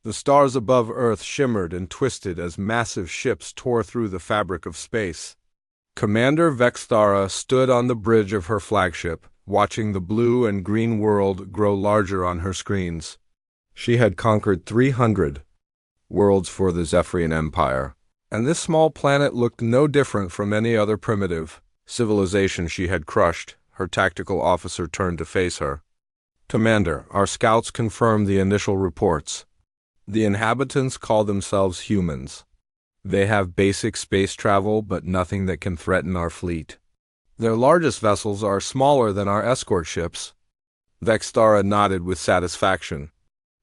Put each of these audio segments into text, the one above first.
The stars above Earth shimmered and twisted as massive ships tore through the fabric of space. Commander Vexthara stood on the bridge of her flagship, watching the blue and green world grow larger on her screens. She had conquered 300 worlds for the Zephyrian Empire, and this small planet looked no different from any other primitive civilization she had crushed. Her tactical officer turned to face her. "Commander, our scouts confirmed the initial reports. The inhabitants call themselves humans. They have basic space travel, but nothing that can threaten our fleet. Their largest vessels are smaller than our escort ships." Vexthara nodded with satisfaction.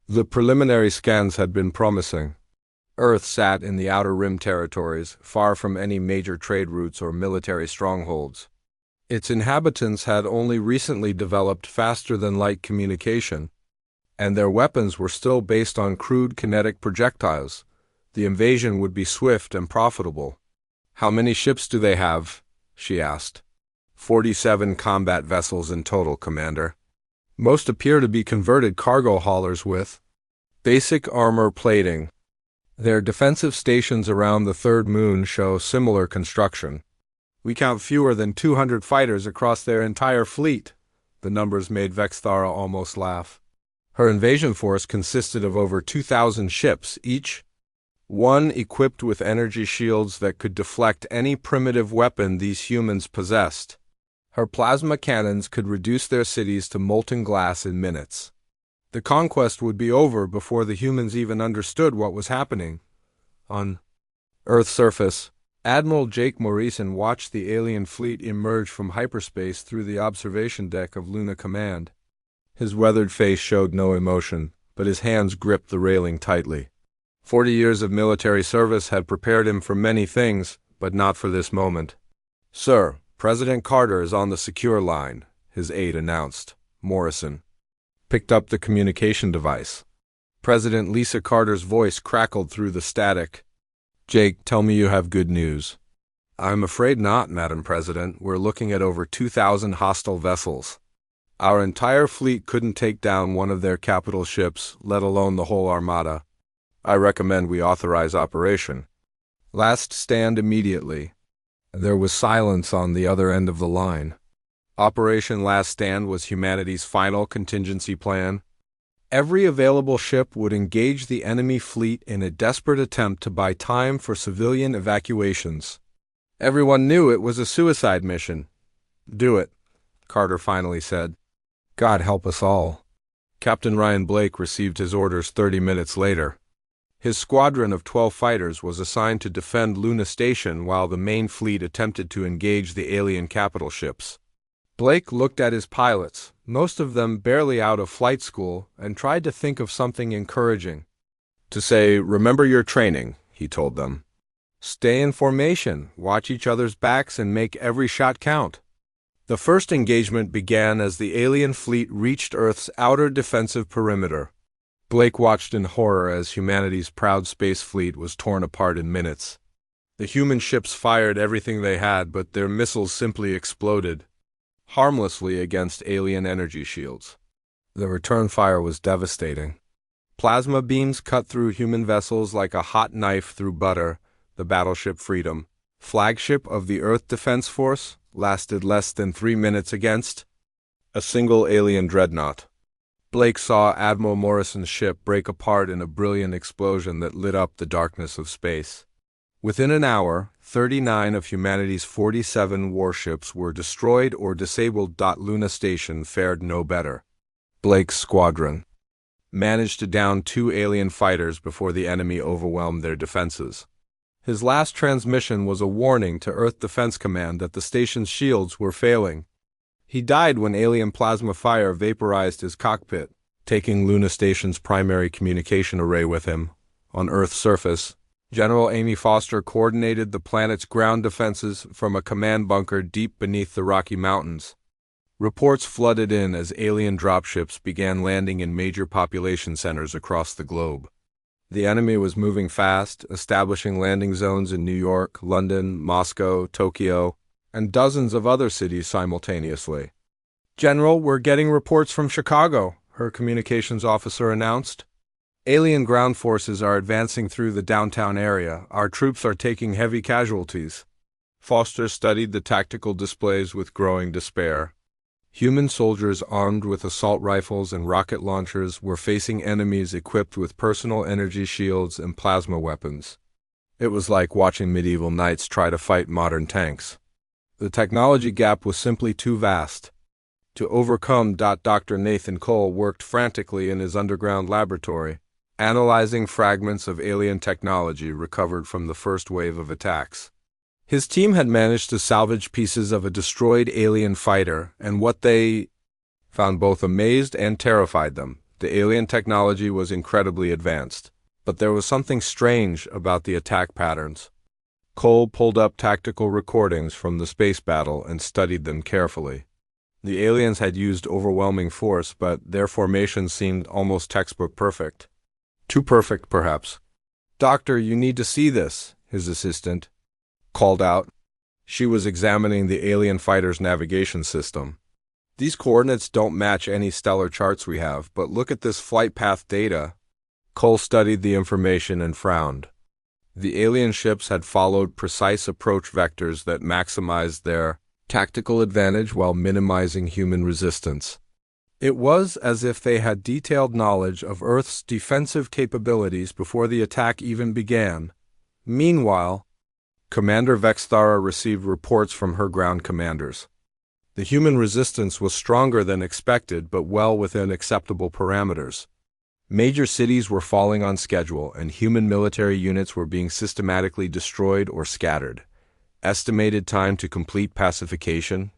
The preliminary scans had been promising. Earth sat in the Outer Rim territories, far from any major trade routes or military strongholds. Its inhabitants had only recently developed faster-than-light communication, and their weapons were still based on crude kinetic projectiles. The invasion would be swift and profitable. "How many ships do they have?" she asked. 47 combat vessels in total, Commander. Most appear to be converted cargo haulers with basic armor plating. Their defensive stations around the third moon show similar construction. We count fewer than 200 fighters across their entire fleet. The numbers made Vexthara almost laugh. Her invasion force consisted of over 2,000 ships, each one equipped with energy shields that could deflect any primitive weapon these humans possessed. Her plasma cannons could reduce their cities to molten glass in minutes. The conquest would be over before the humans even understood what was happening. On Earth's surface, Admiral Jake Morrison watched the alien fleet emerge from hyperspace through the observation deck of Luna Command. His weathered face showed no emotion, but his hands gripped the railing tightly. 40 years of military service had prepared him for many things, but not for this moment. "Sir, President Carter is on the secure line," his aide announced. Morrison picked up the communication device. President Lisa Carter's voice crackled through the static. "Jake, tell me you have good news." "I'm afraid not, Madam President. We're looking at over 2,000 hostile vessels. Our entire fleet couldn't take down one of their capital ships, let alone the whole armada. I recommend we authorize operation. Last stand immediately." There was silence on the other end of the line. Operation Last Stand was humanity's final contingency plan. Every available ship would engage the enemy fleet in a desperate attempt to buy time for civilian evacuations. Everyone knew it was a suicide mission. "Do it," Carter finally said. "God help us all." Captain Ryan Blake received his orders 30 minutes later. His squadron of 12 fighters was assigned to defend Luna Station while the main fleet attempted to engage the alien capital ships. Blake looked at his pilots, most of them barely out of flight school, and tried to think of something encouraging to say. "Remember your training," he told them. "Stay in formation, watch each other's backs, and make every shot count." The first engagement began as the alien fleet reached Earth's outer defensive perimeter. Blake watched in horror as humanity's proud space fleet was torn apart in minutes. The human ships fired everything they had, but their missiles simply exploded harmlessly against alien energy shields. The return fire was devastating. Plasma beams cut through human vessels like a hot knife through butter. The battleship Freedom, flagship of the Earth Defense Force, lasted less than 3 minutes against a single alien dreadnought. Blake saw Admiral Morrison's ship break apart in a brilliant explosion that lit up the darkness of space. Within an hour, 39 of humanity's 47 warships were destroyed or disabled. Luna Station fared no better. Blake's squadron managed to down 2 alien fighters before the enemy overwhelmed their defenses. His last transmission was a warning to Earth Defense Command that the station's shields were failing. He died when alien plasma fire vaporized his cockpit, taking Luna Station's primary communication array with him. On Earth's surface, General Amy Foster coordinated the planet's ground defenses from a command bunker deep beneath the Rocky Mountains. Reports flooded in as alien dropships began landing in major population centers across the globe. The enemy was moving fast, establishing landing zones in New York, London, Moscow, Tokyo, and dozens of other cities simultaneously. "General, we're getting reports from Chicago," her communications officer announced. Alien ground forces are advancing through the downtown area. Our troops are taking heavy casualties. Foster studied the tactical displays with growing despair. Human soldiers armed with assault rifles and rocket launchers were facing enemies equipped with personal energy shields and plasma weapons. It was like watching medieval knights try to fight modern tanks. The technology gap was simply too vast. To overcome, Dr. Nathan Cole worked frantically in his underground laboratory, analyzing fragments of alien technology recovered from the first wave of attacks. His team had managed to salvage pieces of a destroyed alien fighter, and what they found both amazed and terrified them. The alien technology was incredibly advanced, but there was something strange about the attack patterns. Cole pulled up tactical recordings from the space battle and studied them carefully. The aliens had used overwhelming force, but their formation seemed almost textbook perfect. Too perfect, perhaps. "Doctor, you need to see this," his assistant called out. She was examining the alien fighter's navigation system. "These coordinates don't match any stellar charts we have, but look at this flight path data." Cole studied the information and frowned. The alien ships had followed precise approach vectors that maximized their tactical advantage while minimizing human resistance. It was as if they had detailed knowledge of Earth's defensive capabilities before the attack even began. Meanwhile, Commander Vexthara received reports from her ground commanders. The human resistance was stronger than expected, but well within acceptable parameters. Major cities were falling on schedule, and human military units were being systematically destroyed or scattered. "Estimated time to complete pacification?"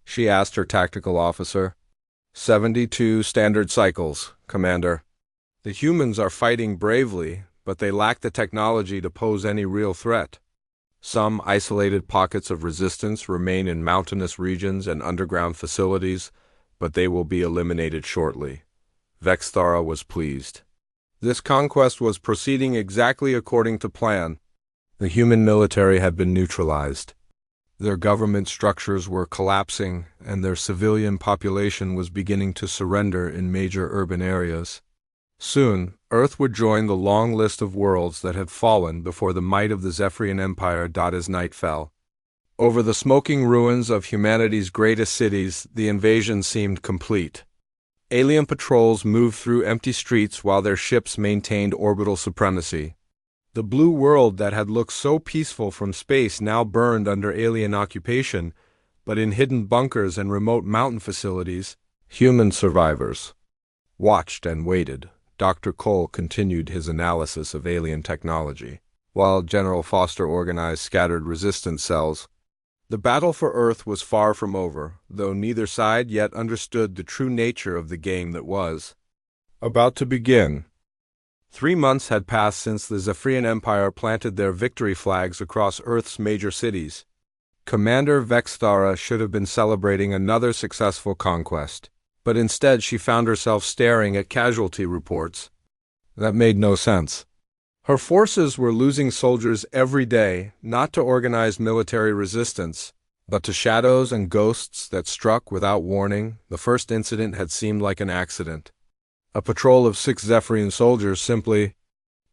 she asked her tactical officer. 72 standard cycles, Commander. "The humans are fighting bravely, but they lack the technology to pose any real threat. Some isolated pockets of resistance remain in mountainous regions and underground facilities, but they will be eliminated shortly." Vexthara was pleased. This conquest was proceeding exactly according to plan. The human military had been neutralized. Their government structures were collapsing, and their civilian population was beginning to surrender in major urban areas. Soon, Earth would join the long list of worlds that had fallen before the might of the Zephyrian Empire. As night fell over the smoking ruins of humanity's greatest cities, the invasion seemed complete. Alien patrols moved through empty streets while their ships maintained orbital supremacy. The blue world that had looked so peaceful from space now burned under alien occupation, but in hidden bunkers and remote mountain facilities, human survivors watched and waited. Dr. Cole continued his analysis of alien technology, while General Foster organized scattered resistance cells. The battle for Earth was far from over, though neither side yet understood the true nature of the game that was about to begin. 3 months had passed since the Zephyrian Empire planted their victory flags across Earth's major cities. Commander Vexthara should have been celebrating another successful conquest, but instead she found herself staring at casualty reports. That made no sense. Her forces were losing soldiers every day, not to organized military resistance, but to shadows and ghosts that struck without warning. The first incident had seemed like an accident. A patrol of 6 Zephyrian soldiers simply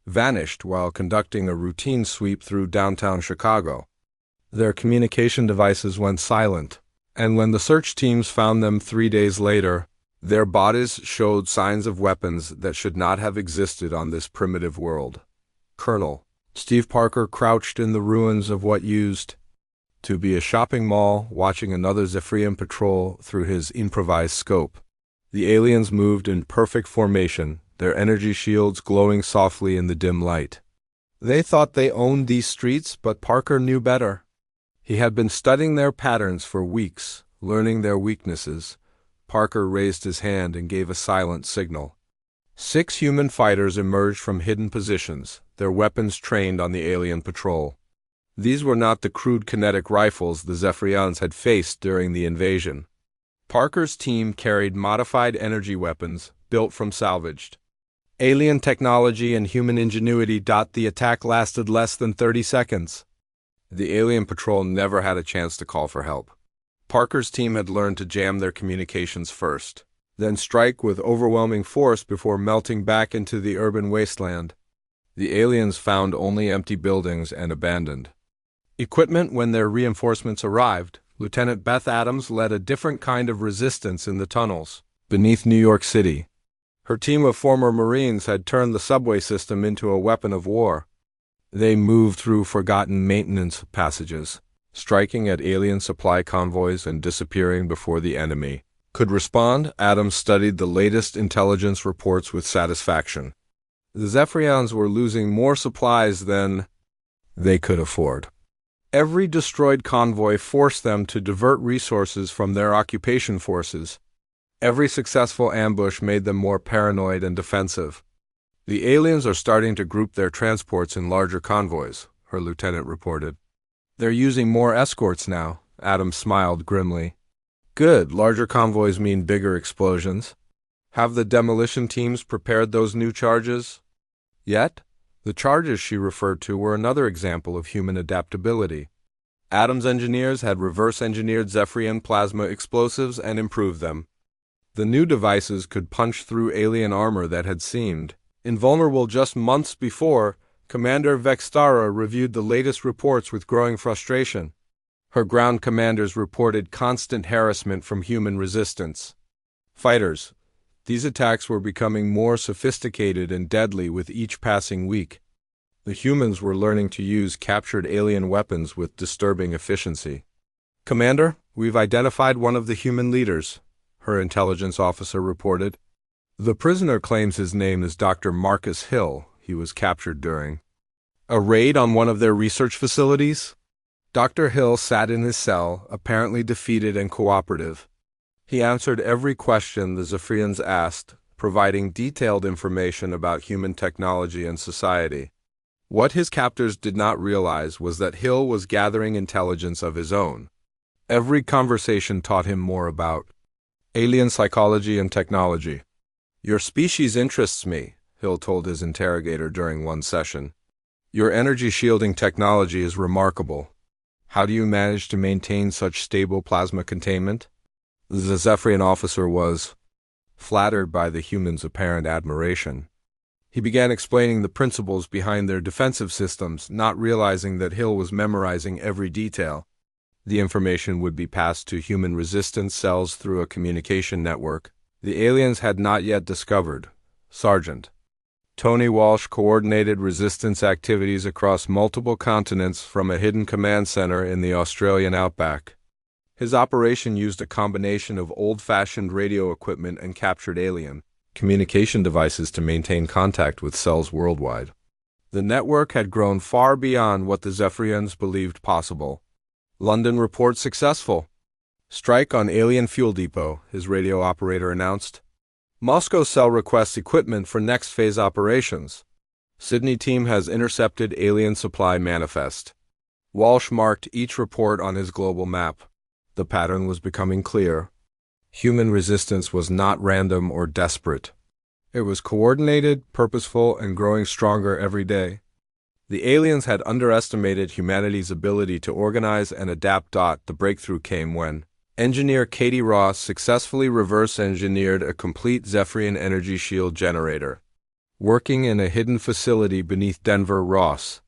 vanished while conducting a routine sweep through downtown Chicago. Their communication devices went silent, and when the search teams found them 3 days later, their bodies showed signs of weapons that should not have existed on this primitive world. Colonel Steve Parker crouched in the ruins of what used to be a shopping mall, watching another Zephyrian patrol through his improvised scope. The aliens moved in perfect formation, their energy shields glowing softly in the dim light. They thought they owned these streets, but Parker knew better. He had been studying their patterns for weeks, learning their weaknesses. Parker raised his hand and gave a silent signal. 6 human fighters emerged from hidden positions, their weapons trained on the alien patrol. These were not the crude kinetic rifles the Zephyrians had faced during the invasion. Parker's team carried modified energy weapons, built from salvaged alien technology and human ingenuity. The attack lasted less than 30 seconds. The alien patrol never had a chance to call for help. Parker's team had learned to jam their communications first. then strike with overwhelming force before melting back into the urban wasteland. The aliens found only empty buildings and abandoned equipment when their reinforcements arrived. Lieutenant Beth Adams led a different kind of resistance in the tunnels beneath New York City. Her team of former Marines had turned the subway system into a weapon of war. They moved through forgotten maintenance passages, striking at alien supply convoys and disappearing before the enemy could respond. Adams studied the latest intelligence reports with satisfaction. The Zephyrians were losing more supplies than they could afford. Every destroyed convoy forced them to divert resources from their occupation forces. Every successful ambush made them more paranoid and defensive. The aliens are starting to group their transports in larger convoys, her lieutenant reported. They're using more escorts now, Adams smiled grimly. Good, larger convoys mean bigger explosions. Have the demolition teams prepared those new charges yet? The charges she referred to were another example of human adaptability. Adams' engineers had reverse-engineered Zephyrian plasma explosives and improved them. The new devices could punch through alien armor that had seemed invulnerable just months before. Commander Vextara reviewed the latest reports with growing frustration. Her ground commanders reported constant harassment from human resistance fighters. These attacks were becoming more sophisticated and deadly with each passing week. The humans were learning to use captured alien weapons with disturbing efficiency. Commander, we've identified one of the human leaders, her intelligence officer reported. The prisoner claims his name is Dr. Marcus Hill. He was captured during a raid on one of their research facilities. Dr. Hill sat in his cell, apparently defeated and cooperative. He answered every question the Zephyrians asked, providing detailed information about human technology and society. What his captors did not realize was that Hill was gathering intelligence of his own. Every conversation taught him more about alien psychology and technology. Your species interests me, Hill told his interrogator during one session. Your energy shielding technology is remarkable. How do you manage to maintain such stable plasma containment? The Zephyrian officer was flattered by the humans' apparent admiration. He began explaining the principles behind their defensive systems, not realizing that Hill was memorizing every detail. The information would be passed to human resistance cells through a communication network the aliens had not yet discovered. Sergeant Tony Walsh coordinated resistance activities across multiple continents from a hidden command center in the Australian outback. His operation used a combination of old-fashioned radio equipment and captured alien communication devices to maintain contact with cells worldwide. The network had grown far beyond what the Zephyrians believed possible. London report successful. Strike on alien fuel depot, his radio operator announced. Moscow cell requests equipment for next phase operations. Sydney team has intercepted alien supply manifest. Walsh marked each report on his global map. The pattern was becoming clear. Human resistance was not random or desperate. It was coordinated, purposeful, and growing stronger every day. The aliens had underestimated humanity's ability to organize and adapt. The breakthrough came when engineer Katie Ross successfully reverse-engineered a complete Zephyrian energy shield generator. Working in a hidden facility beneath Denver, Ross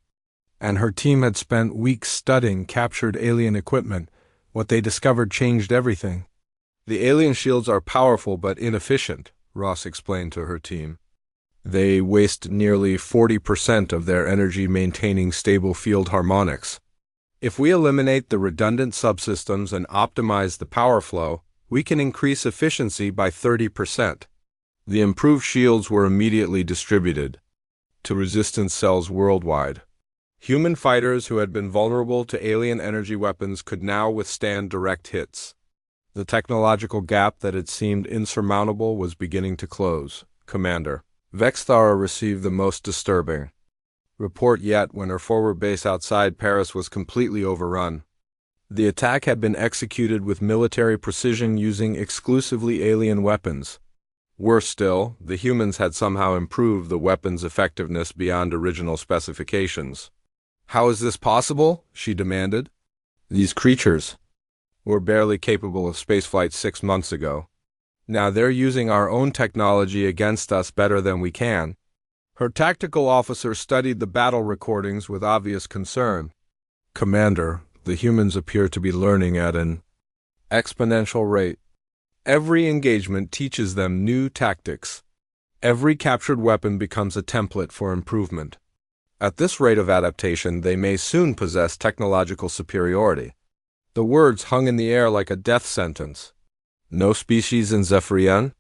and her team had spent weeks studying captured alien equipment. What they discovered changed everything. The alien shields are powerful but inefficient, Ross explained to her team. They waste nearly 40% of their energy maintaining stable field harmonics. If we eliminate the redundant subsystems and optimize the power flow, we can increase efficiency by 30%. The improved shields were immediately distributed to resistance cells worldwide. Human fighters who had been vulnerable to alien energy weapons could now withstand direct hits. The technological gap that had seemed insurmountable was beginning to close. Commander Vexthara received the most disturbing report yet when her forward base outside Paris was completely overrun. The attack had been executed with military precision using exclusively alien weapons. Worse still, the humans had somehow improved the weapons' effectiveness beyond original specifications. How is this possible? She demanded. These creatures were barely capable of spaceflight 6 months ago. Now they're using our own technology against us better than we can. Her tactical officer studied the battle recordings with obvious concern. Commander, the humans appear to be learning at an exponential rate. Every engagement teaches them new tactics. Every captured weapon becomes a template for improvement. At this rate of adaptation, they may soon possess technological superiority. The words hung in the air like a death sentence. No species in Zephyrian?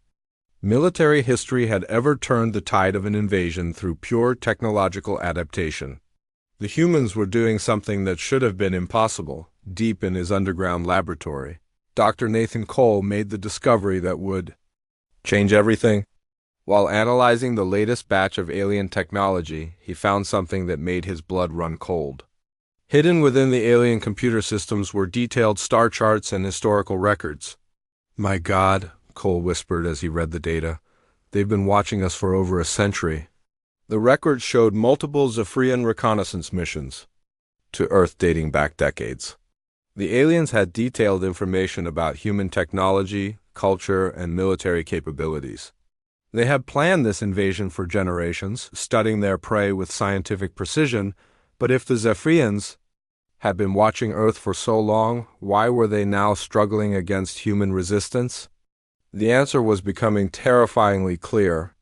Military history had ever turned the tide of an invasion through pure technological adaptation. The humans were doing something that should have been impossible, deep in his underground laboratory. Dr. Nathan Cole made the discovery that would change everything. While analyzing the latest batch of alien technology, he found something that made his blood run cold. Hidden within the alien computer systems were detailed star charts and historical records. "My God," Cole whispered as he read the data, "they've been watching us for over a century." The records showed multiple Zephyrian reconnaissance missions to Earth dating back decades. The aliens had detailed information about human technology, culture, and military capabilities. They had planned this invasion for generations, studying their prey with scientific precision, but if the Zephyrians had been watching Earth for so long, why were they now struggling against human resistance? The answer was becoming terrifyingly clear.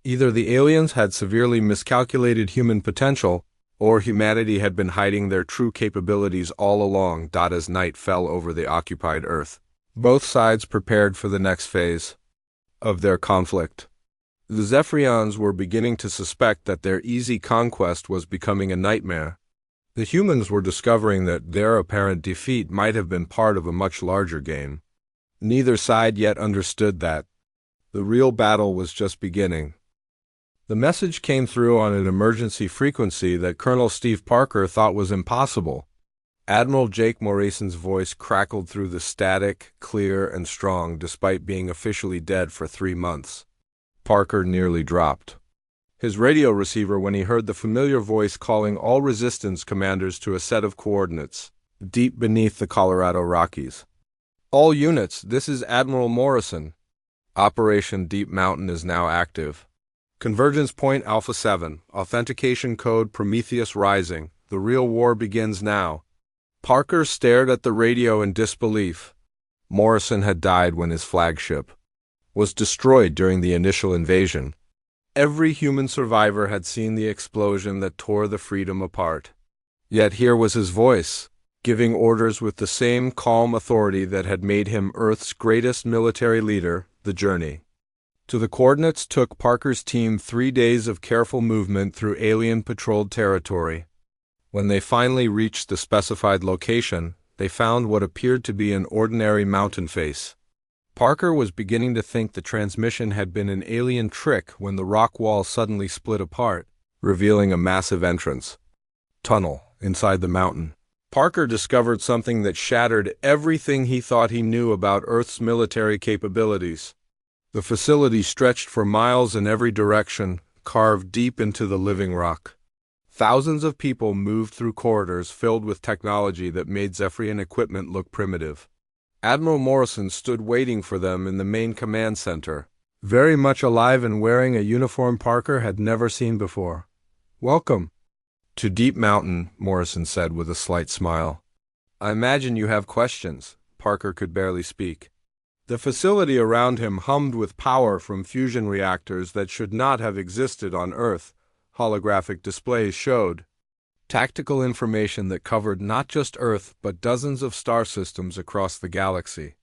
Either the aliens had severely miscalculated human potential, or humanity had been hiding their true capabilities all along. As night fell over the occupied Earth, both sides prepared for the next phase of their conflict. The Zephyrians were beginning to suspect that their easy conquest was becoming a nightmare. The humans were discovering that their apparent defeat might have been part of a much larger game. Neither side yet understood that the real battle was just beginning. The message came through on an emergency frequency that Colonel Steve Parker thought was impossible. Admiral Jake Morrison's voice crackled through the static, clear and strong, despite being officially dead for 3 months. Parker nearly dropped his radio receiver when he heard the familiar voice calling all resistance commanders to a set of coordinates, deep beneath the Colorado Rockies. "All units, this is Admiral Morrison. Operation Deep Mountain is now active. Convergence point Alpha 7, authentication code Prometheus Rising. The real war begins now." Parker stared at the radio in disbelief. Morrison had died when his flagship was destroyed during the initial invasion. Every human survivor had seen the explosion that tore the Freedom apart. Yet here was his voice, giving orders with the same calm authority that had made him Earth's greatest military leader. The journey to the coordinates took Parker's team 3 days of careful movement through alien-patrolled territory. When they finally reached the specified location, they found what appeared to be an ordinary mountain face. Parker was beginning to think the transmission had been an alien trick when the rock wall suddenly split apart, revealing a massive entrance tunnel inside the mountain. Parker discovered something that shattered everything he thought he knew about Earth's military capabilities. The facility stretched for miles in every direction, carved deep into the living rock. Thousands of people moved through corridors filled with technology that made Zephyrian equipment look primitive. Admiral Morrison stood waiting for them in the main command center, very much alive and wearing a uniform Parker had never seen before. "Welcome to Deep Mountain," Morrison said with a slight smile. "I imagine you have questions." Parker could barely speak. The facility around him hummed with power from fusion reactors that should not have existed on Earth. Holographic displays showed tactical information that covered not just Earth but dozens of star systems across the galaxy.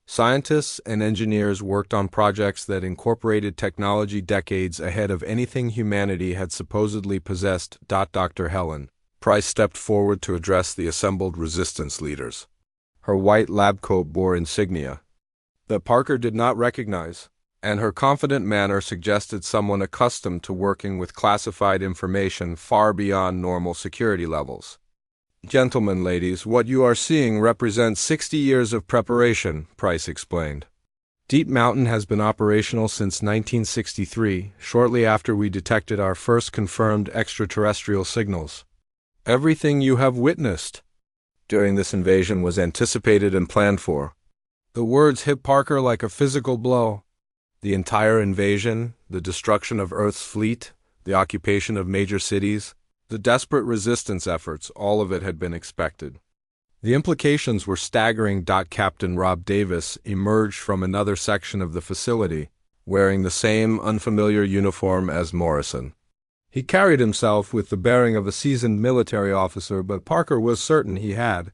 Scientists and engineers worked on projects that incorporated technology decades ahead of anything humanity had supposedly possessed. Dr. Helen Price stepped forward to address the assembled resistance leaders. Her white lab coat bore insignia that Parker did not recognize, and her confident manner suggested someone accustomed to working with classified information far beyond normal security levels. "Gentlemen, ladies, what you are seeing represents 60 years of preparation," Price explained. "Deep Mountain has been operational since 1963, shortly after we detected our first confirmed extraterrestrial signals. Everything you have witnessed during this invasion was anticipated and planned for. The words hit Parker like a physical blow. The entire invasion, the destruction of Earth's fleet, the occupation of major cities, the desperate resistance efforts, all of it had been expected. The implications were staggering. Captain Rob Davis emerged from another section of the facility, wearing the same unfamiliar uniform as Morrison. He carried himself with the bearing of a seasoned military officer, but Parker was certain he had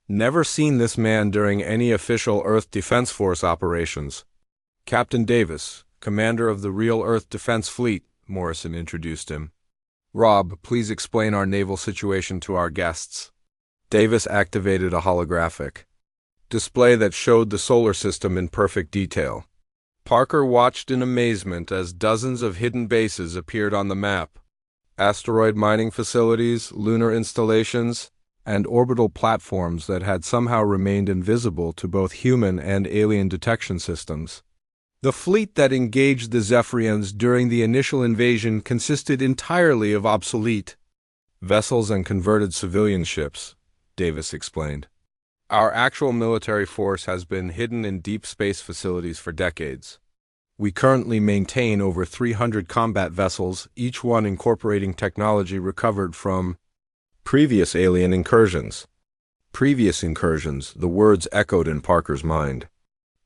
never seen this man during any official Earth Defense Force operations. Captain Davis, commander of the real Earth Defense Fleet, Morrison introduced him. Rob, please explain our naval situation to our guests. Davis activated a holographic display that showed the solar system in perfect detail. Parker watched in amazement as dozens of hidden bases appeared on the map. Asteroid mining facilities, lunar installations, and orbital platforms that had somehow remained invisible to both human and alien detection systems. The fleet that engaged the Zephyrians during the initial invasion consisted entirely of obsolete vessels and converted civilian ships, Davis explained. Our actual military force has been hidden in deep space facilities for decades. We currently maintain over 300 combat vessels, each one incorporating technology recovered from previous alien incursions. Previous incursions, the words echoed in Parker's mind.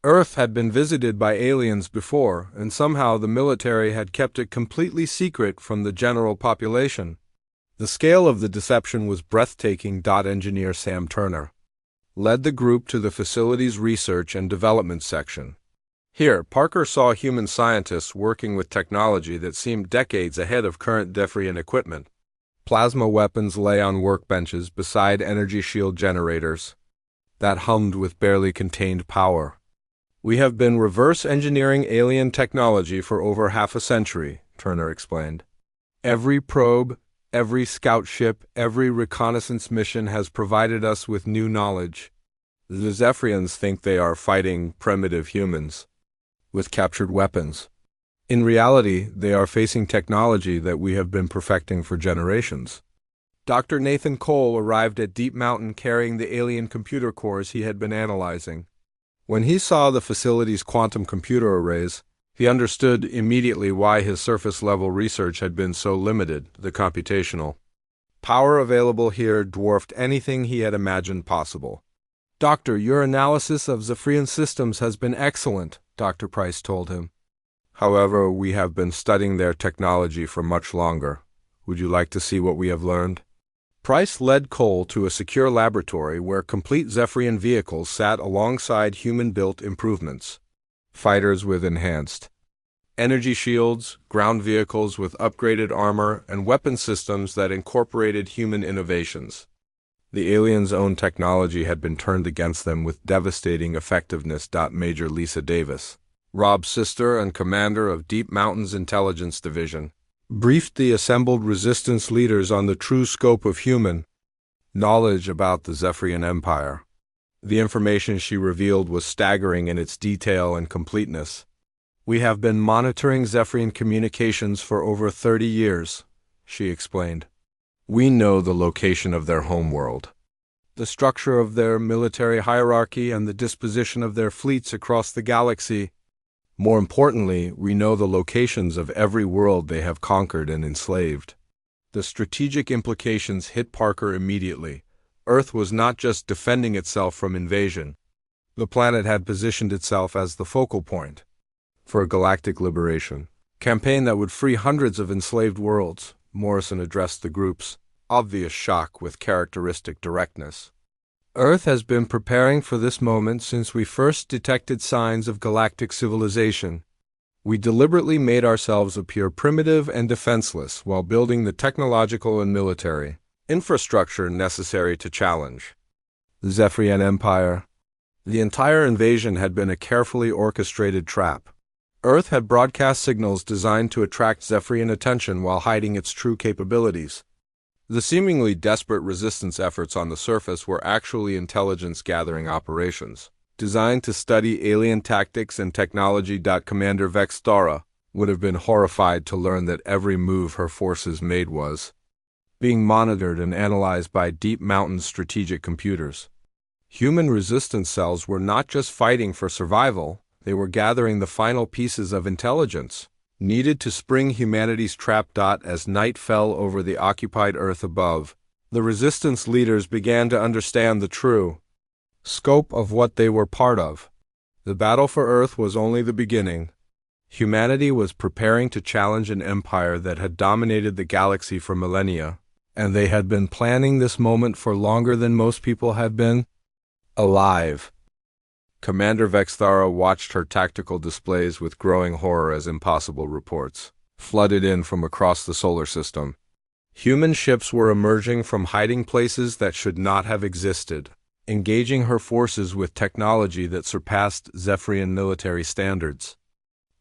Earth had been visited by aliens before, and somehow the military had kept it completely secret from the general population. The scale of the deception was breathtaking. Engineer Sam Turner led the group to the facility's research and development section. Here, Parker saw human scientists working with technology that seemed decades ahead of current Zephyrian equipment. Plasma weapons lay on workbenches beside energy shield generators that hummed with barely contained power. We have been reverse engineering alien technology for over half a century, Turner explained. Every probe, every scout ship, every reconnaissance mission has provided us with new knowledge. The Zephyrians think they are fighting primitive humans with captured weapons. In reality, they are facing technology that we have been perfecting for generations. Dr. Nathan Cole arrived at Deep Mountain carrying the alien computer cores he had been analyzing. When he saw the facility's quantum computer arrays, he understood immediately why his surface-level research had been so limited. The computational power available here dwarfed anything he had imagined possible. Doctor, your analysis of Zephyrian systems has been excellent, Dr. Price told him. However, we have been studying their technology for much longer. Would you like to see what we have learned? Price led Cole to a secure laboratory where complete Zephyrian vehicles sat alongside human-built improvements. Fighters with enhanced energy shields, ground vehicles with upgraded armor, and weapon systems that incorporated human innovations. The aliens' own technology had been turned against them with devastating effectiveness. Major Lisa Davis, Rob's sister and commander of Deep Mountain's Intelligence Division, briefed the assembled resistance leaders on the true scope of human knowledge about the Zephyrian Empire. The information she revealed was staggering in its detail and completeness. We have been monitoring Zephyrian communications for over 30 years, she explained. We know the location of their homeworld, the structure of their military hierarchy, and the disposition of their fleets across the galaxy. More importantly, we know the locations of every world they have conquered and enslaved. The strategic implications hit Parker immediately. Earth was not just defending itself from invasion. The planet had positioned itself as the focal point for a galactic liberation campaign that would free hundreds of enslaved worlds. Morrison addressed the group's obvious shock with characteristic directness. Earth has been preparing for this moment since we first detected signs of galactic civilization. We deliberately made ourselves appear primitive and defenseless while building the technological and military infrastructure necessary to challenge the Zephyrian Empire. The entire invasion had been a carefully orchestrated trap. Earth had broadcast signals designed to attract Zephyrian attention while hiding its true capabilities. The seemingly desperate resistance efforts on the surface were actually intelligence-gathering operations, designed to study alien tactics and technology. Commander Vextara would have been horrified to learn that every move her forces made was being monitored and analyzed by Deep Mountain's strategic computers. Human resistance cells were not just fighting for survival, they were gathering the final pieces of intelligence needed to spring humanity's trap. As night fell over the occupied Earth above, the resistance leaders began to understand the true scope of what they were part of. The battle for Earth was only the beginning. Humanity was preparing to challenge an empire that had dominated the galaxy for millennia, and they had been planning this moment for longer than most people had been alive. Commander Vexthara watched her tactical displays with growing horror as impossible reports flooded in from across the solar system. Human ships were emerging from hiding places that should not have existed, engaging her forces with technology that surpassed Zephyrian military standards.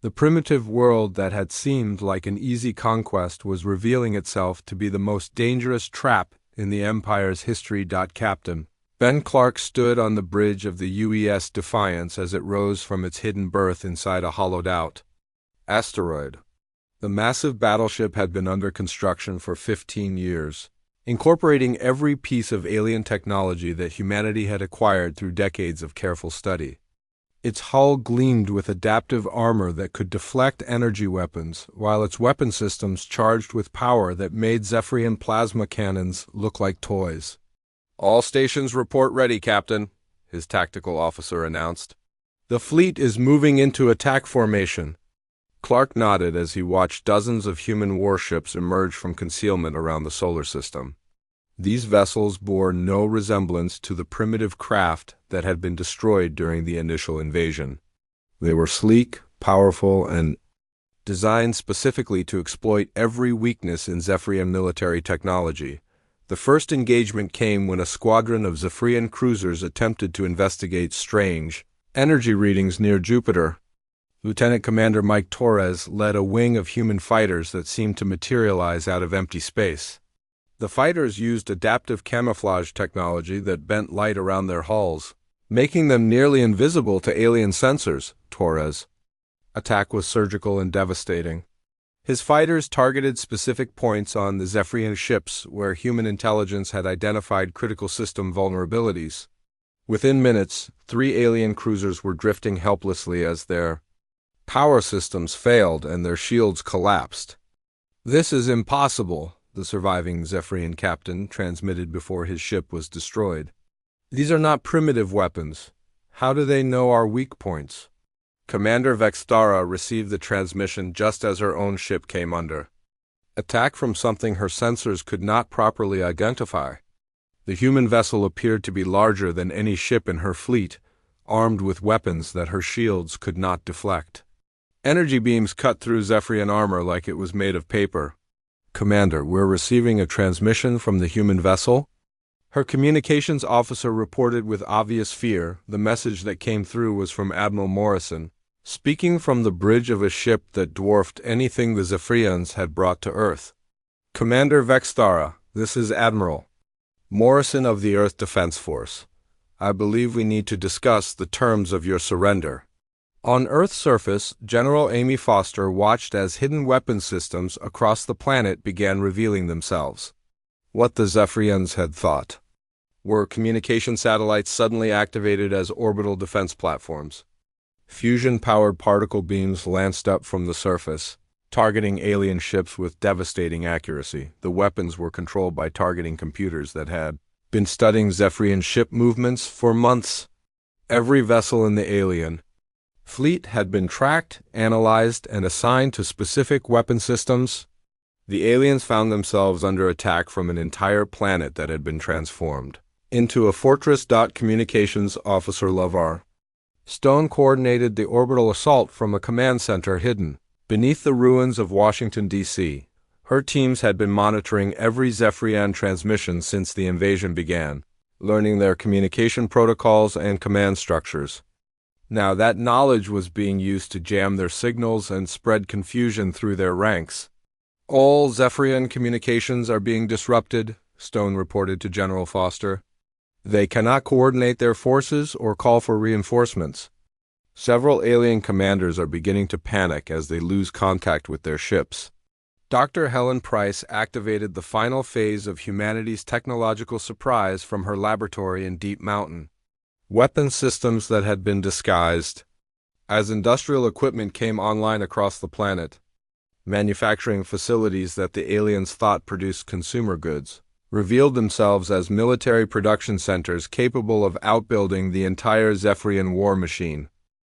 The primitive world that had seemed like an easy conquest was revealing itself to be the most dangerous trap in the Empire's history. Captain Ben Clark stood on the bridge of the UES Defiance as it rose from its hidden berth inside a hollowed-out asteroid. The massive battleship had been under construction for 15 years, incorporating every piece of alien technology that humanity had acquired through decades of careful study. Its hull gleamed with adaptive armor that could deflect energy weapons, while its weapon systems charged with power that made Zephyrian plasma cannons look like toys. "All stations report ready, Captain," his tactical officer announced. "The fleet is moving into attack formation." Clark nodded as he watched dozens of human warships emerge from concealment around the solar system. These vessels bore no resemblance to the primitive craft that had been destroyed during the initial invasion. They were sleek, powerful, and designed specifically to exploit every weakness in Zephyrian military technology. The first engagement came when a squadron of Zephyrian cruisers attempted to investigate strange energy readings near Jupiter. Lieutenant Commander Mike Torres led a wing of human fighters that seemed to materialize out of empty space. The fighters used adaptive camouflage technology that bent light around their hulls, making them nearly invisible to alien sensors. Torres' attack was surgical and devastating. His fighters targeted specific points on the Zephyrian ships where human intelligence had identified critical system vulnerabilities. Within minutes, 3 alien cruisers were drifting helplessly as their power systems failed and their shields collapsed. "This is impossible," the surviving Zephyrian captain transmitted before his ship was destroyed. "These are not primitive weapons. How do they know our weak points?" Commander Vexthara received the transmission just as her own ship came under attack from something her sensors could not properly identify. The human vessel appeared to be larger than any ship in her fleet, armed with weapons that her shields could not deflect. Energy beams cut through Zephyrian armor like it was made of paper. "Commander, we're receiving a transmission from the human vessel." Her communications officer reported with obvious fear. The message that came through was from Admiral Morrison, speaking from the bridge of a ship that dwarfed anything the Zephyrians had brought to Earth. "Commander Vexthara, this is Admiral Morrison of the Earth Defense Force. I believe we need to discuss the terms of your surrender." On Earth's surface, General Amy Foster watched as hidden weapon systems across the planet began revealing themselves. What the Zephyrians had thought were communication satellites suddenly activated as orbital defense platforms. Fusion-powered particle beams lanced up from the surface, targeting alien ships with devastating accuracy. The weapons were controlled by targeting computers that had been studying Zephyrian ship movements for months. Every vessel in the alien fleet had been tracked, analyzed, and assigned to specific weapon systems. The aliens found themselves under attack from an entire planet that had been transformed into a fortress. Communications Officer Lavar Stone coordinated the orbital assault from a command center hidden beneath the ruins of Washington, D.C. Her teams had been monitoring every Zephyrian transmission since the invasion began, learning their communication protocols and command structures. Now that knowledge was being used to jam their signals and spread confusion through their ranks. "All Zephyrian communications are being disrupted," Stone reported to General Foster. "They cannot coordinate their forces or call for reinforcements. Several alien commanders are beginning to panic as they lose contact with their ships." Dr. Helen Price activated the final phase of humanity's technological surprise from her laboratory in Deep Mountain. weapon systems that had been disguised. As industrial equipment came online across the planet, manufacturing facilities that the aliens thought produced consumer goods revealed themselves as military production centers capable of outbuilding the entire Zephyrian war machine.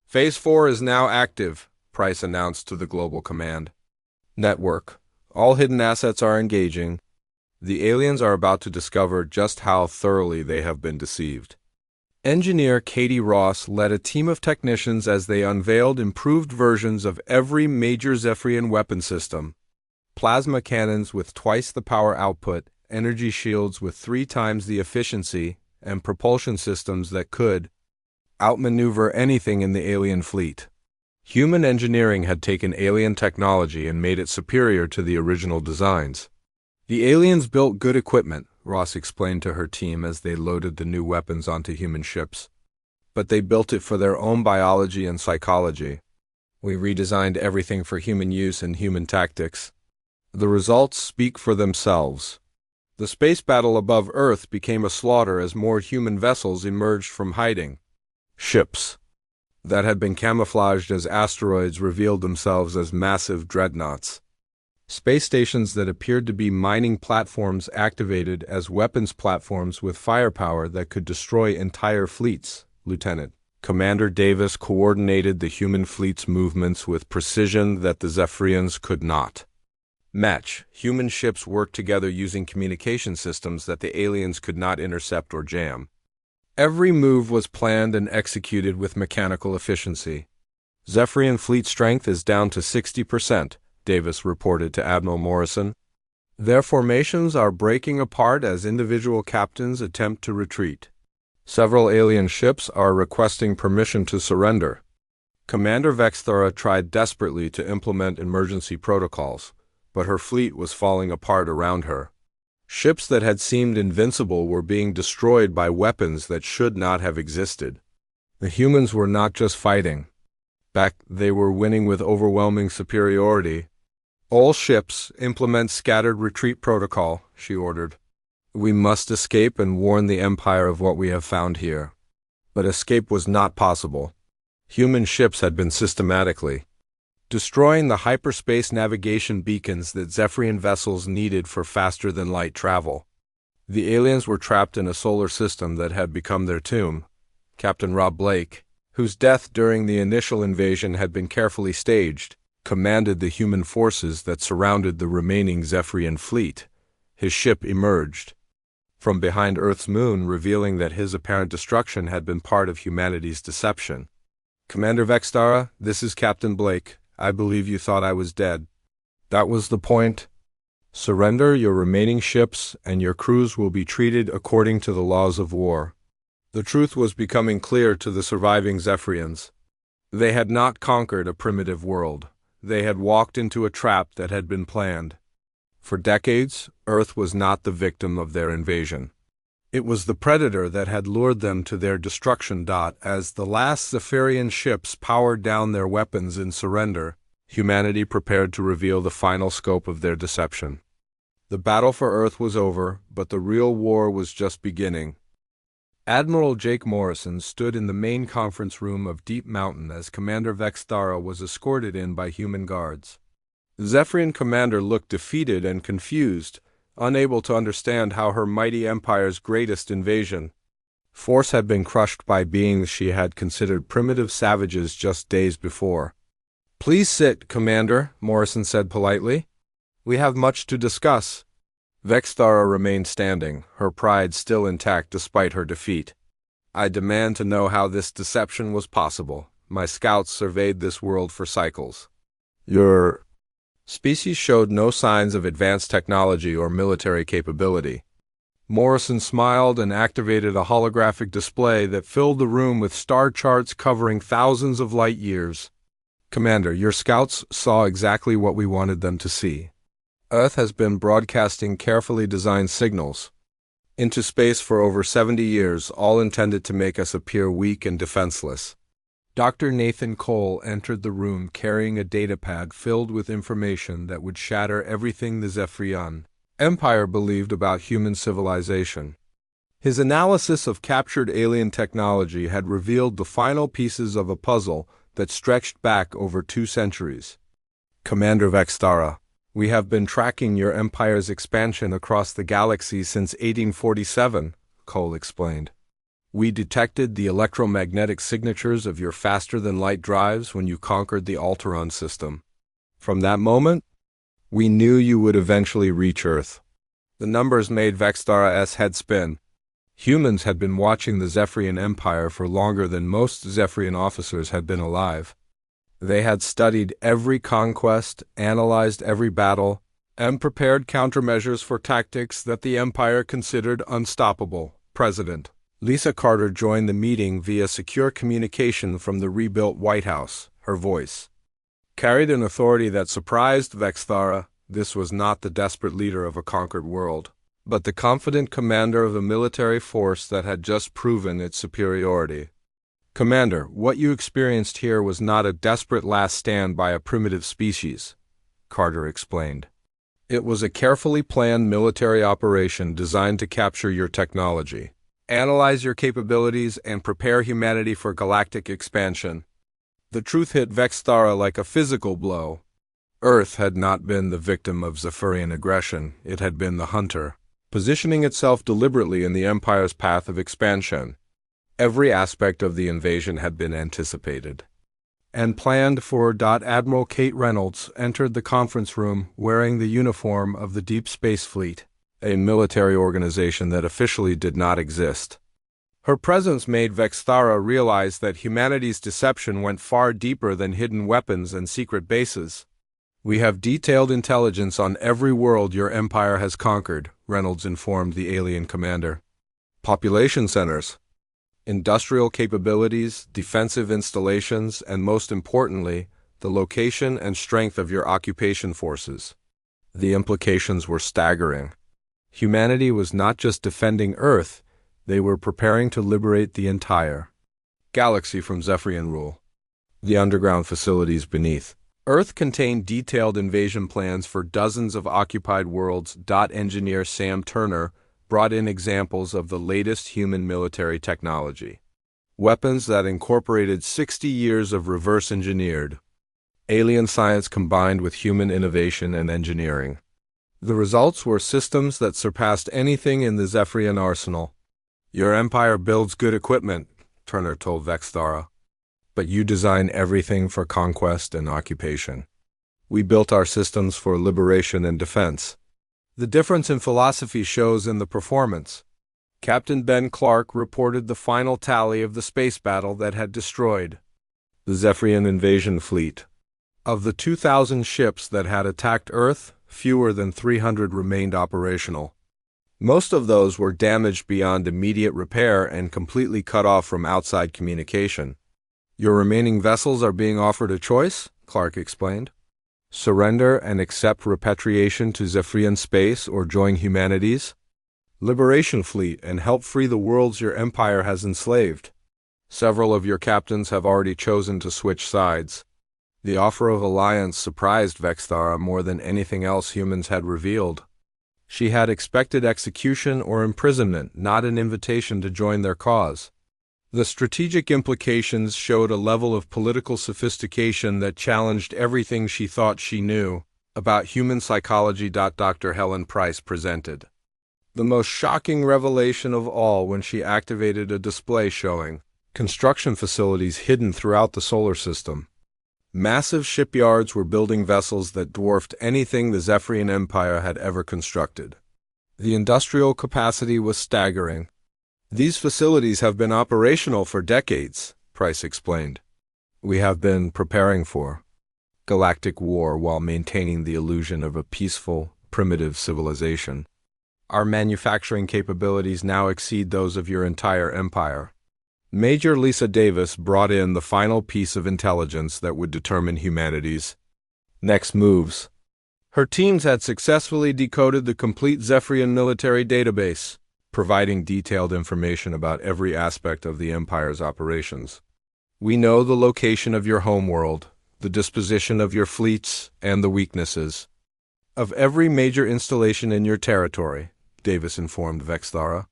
Phase 4 is now active, Price announced to the Global Command Network. All hidden assets are engaging. The aliens are about to discover just how thoroughly they have been deceived. Engineer Katie Ross led a team of technicians as they unveiled improved versions of every major Zephyrian weapon system. Plasma cannons with twice the power output, energy shields with 3 times the efficiency, and propulsion systems that could outmaneuver anything in the alien fleet. Human engineering had taken alien technology and made it superior to the original designs. The aliens built good equipment, Ross explained to her team as they loaded the new weapons onto human ships. But they built it for their own biology and psychology. We redesigned everything for human use and human tactics. The results speak for themselves. The space battle above Earth became a slaughter as more human vessels emerged from hiding. Ships that had been camouflaged as asteroids revealed themselves as massive dreadnoughts. Space stations that appeared to be mining platforms activated as weapons platforms with firepower that could destroy entire fleets. Lieutenant Commander Davis coordinated the human fleet's movements with precision that the Zephyrians could not match. Human ships worked together using communication systems that the aliens could not intercept or jam. Every move was planned and executed with mechanical efficiency. Zephyrian fleet strength is down to 60%, Davis reported to Admiral Morrison. Their formations are breaking apart as individual captains attempt to retreat. Several alien ships are requesting permission to surrender. Commander Vexthara tried desperately to implement emergency protocols, but her fleet was falling apart around her. Ships that had seemed invincible were being destroyed by weapons that should not have existed. The humans were not just fighting back, they were winning with overwhelming superiority. All ships implement scattered retreat protocol, she ordered. We must escape and warn the Empire of what we have found here. But escape was not possible. Human ships had been systematically destroying the hyperspace navigation beacons that Zephyrian vessels needed for faster-than-light travel. The aliens were trapped in a solar system that had become their tomb. Captain Rob Blake, whose death during the initial invasion had been carefully staged, commanded the human forces that surrounded the remaining Zephyrian fleet. His ship emerged from behind Earth's moon, revealing that his apparent destruction had been part of humanity's deception. Commander Vexthara, this is Captain Blake. I believe you thought I was dead. That was the point. Surrender your remaining ships, and your crews will be treated according to the laws of war. The truth was becoming clear to the surviving Zephyrians. They had not conquered a primitive world. They had walked into a trap that had been planned. For decades, Earth was not the victim of their invasion. It was the predator that had lured them to their destruction. As the last Zephyrian ships powered down their weapons in surrender, humanity prepared to reveal the final scope of their deception. The battle for Earth was over, but the real war was just beginning. Admiral Jake Morrison stood in the main conference room of Deep Mountain as Commander Vexthara was escorted in by human guards. The Zephyrian commander looked defeated and confused, unable to understand how her mighty empire's greatest invasion force had been crushed by beings she had considered primitive savages just days before. Please sit, Commander, Morrison said politely. We have much to discuss. Vexthara remained standing, her pride still intact despite her defeat. I demand to know how this deception was possible. My scouts surveyed this world for cycles. Your species showed no signs of advanced technology or military capability. Morrison smiled and activated a holographic display that filled the room with star charts covering thousands of light years. Commander, your scouts saw exactly what we wanted them to see. Earth has been broadcasting carefully designed signals into space for over 70 years, all intended to make us appear weak and defenseless. Dr. Nathan Cole entered the room carrying a datapad filled with information that would shatter everything the Zephyrian Empire believed about human civilization. His analysis of captured alien technology had revealed the final pieces of a puzzle that stretched back over 2 centuries. Commander Vextara, we have been tracking your empire's expansion across the galaxy since 1847, Cole explained. We detected the electromagnetic signatures of your faster-than-light drives when you conquered the Alteron system. From that moment, we knew you would eventually reach Earth. The numbers made Vextara's head spin. Humans had been watching the Zephyrian Empire for longer than most Zephyrian officers had been alive. They had studied every conquest, analyzed every battle, and prepared countermeasures for tactics that the Empire considered unstoppable. President Lisa Carter joined the meeting via secure communication from the rebuilt White House. Her voice carried an authority that surprised Vextara. This was not the desperate leader of a conquered world, but the confident commander of a military force that had just proven its superiority. Commander, what you experienced here was not a desperate last stand by a primitive species, Carter explained. It was a carefully planned military operation designed to capture your technology, analyze your capabilities, and prepare humanity for galactic expansion. The truth hit Vextara like a physical blow. Earth had not been the victim of Zephyrian aggression, it had been the hunter, positioning itself deliberately in the Empire's path of expansion. Every aspect of the invasion had been anticipated and planned for. Admiral Kate Reynolds entered the conference room wearing the uniform of the Deep Space Fleet, a military organization that officially did not exist. Her presence made Vextara realize that humanity's deception went far deeper than hidden weapons and secret bases. We have detailed intelligence on every world your empire has conquered, Reynolds informed the alien commander. Population centers, industrial capabilities, defensive installations, and most importantly, the location and strength of your occupation forces. The implications were staggering. Humanity was not just defending Earth, they were preparing to liberate the entire galaxy from Zephyrian rule. The underground facilities beneath Earth contained detailed invasion plans for dozens of occupied worlds. Engineer Sam Turner brought in examples of the latest human military technology. Weapons that incorporated 60 years of reverse-engineered alien science combined with human innovation and engineering. The results were systems that surpassed anything in the Zephyrian arsenal. Your empire builds good equipment, Turner told Vextara, but you design everything for conquest and occupation. We built our systems for liberation and defense. The difference in philosophy shows in the performance. Captain Ben Clark reported the final tally of the space battle that had destroyed the Zephyrian invasion fleet. Of the 2,000 ships that had attacked Earth, fewer than 300 remained operational. Most of those were damaged beyond immediate repair and completely cut off from outside communication. Your remaining vessels are being offered a choice, Clark explained. Surrender and accept repatriation to Zephyrian space or join humanity's liberation fleet and help free the worlds your empire has enslaved. Several of your captains have already chosen to switch sides. The offer of alliance surprised Vextara more than anything else humans had revealed. She had expected execution or imprisonment, not an invitation to join their cause. The strategic implications showed a level of political sophistication that challenged everything she thought she knew about human psychology. Dr. Helen Price presented the most shocking revelation of all when she activated a display showing construction facilities hidden throughout the solar system. Massive shipyards were building vessels that dwarfed anything the Zephyrian Empire had ever constructed. The industrial capacity was staggering. These facilities have been operational for decades, Price explained. We have been preparing for galactic war while maintaining the illusion of a peaceful, primitive civilization. Our manufacturing capabilities now exceed those of your entire empire. Major Lisa Davis brought in the final piece of intelligence that would determine humanity's next moves. Her teams had successfully decoded the complete Zephyrian military database, providing detailed information about every aspect of the Empire's operations. We know the location of your homeworld, the disposition of your fleets, and the weaknesses of every major installation in your territory, Davis informed Vextara.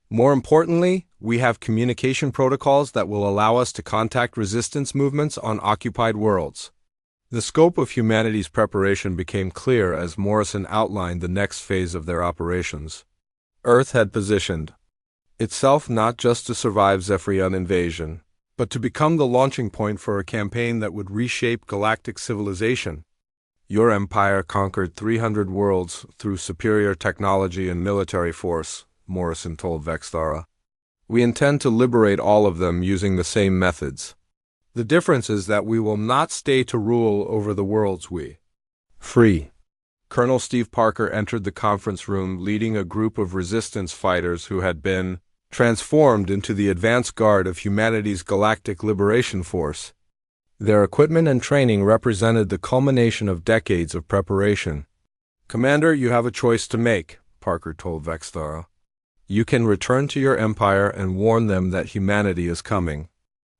More importantly, we have communication protocols that will allow us to contact resistance movements on occupied worlds. The scope of humanity's preparation became clear as Morrison outlined the next phase of their operations. Earth had positioned itself not just to survive Zephyrian invasion, but to become the launching point for a campaign that would reshape galactic civilization. Your empire conquered 300 worlds through superior technology and military force, Morrison told Vexthara. We intend to liberate all of them using the same methods. The difference is that we will not stay to rule over the worlds we free. Colonel Steve Parker entered the conference room leading a group of resistance fighters who had been transformed into the advance guard of humanity's Galactic Liberation Force. Their equipment and training represented the culmination of decades of preparation. Commander, you have a choice to make, Parker told Vexthara. You can return to your empire and warn them that humanity is coming.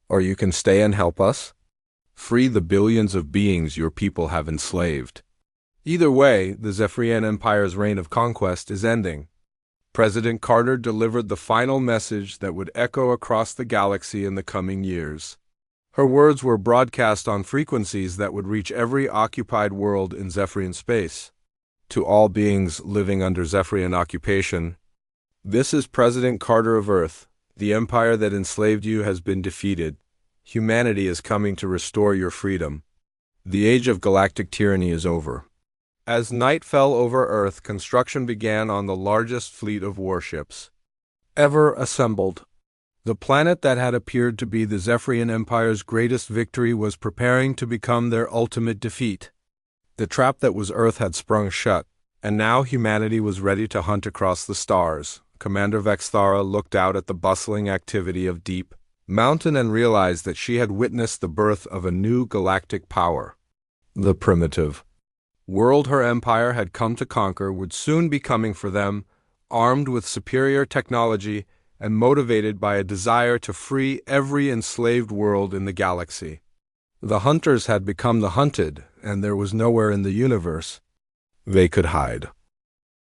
Or you can stay and help us. Free the billions of beings your people have enslaved. Either way, the Zephyrian Empire's reign of conquest is ending. President Carter delivered the final message that would echo across the galaxy in the coming years. Her words were broadcast on frequencies that would reach every occupied world in Zephyrian space. To all beings living under Zephyrian occupation, this is President Carter of Earth. The empire that enslaved you has been defeated. Humanity is coming to restore your freedom. The age of galactic tyranny is over. As night fell over Earth, construction began on the largest fleet of warships ever assembled. The planet that had appeared to be the Zephyrian Empire's greatest victory was preparing to become their ultimate defeat. The trap that was Earth had sprung shut, and now humanity was ready to hunt across the stars. Commander Vexthara looked out at the bustling activity of Deep Mountain and realized that she had witnessed the birth of a new galactic power. The primitive world her empire had come to conquer would soon be coming for them, armed with superior technology and motivated by a desire to free every enslaved world in the galaxy. The hunters had become the hunted, and there was nowhere in the universe they could hide.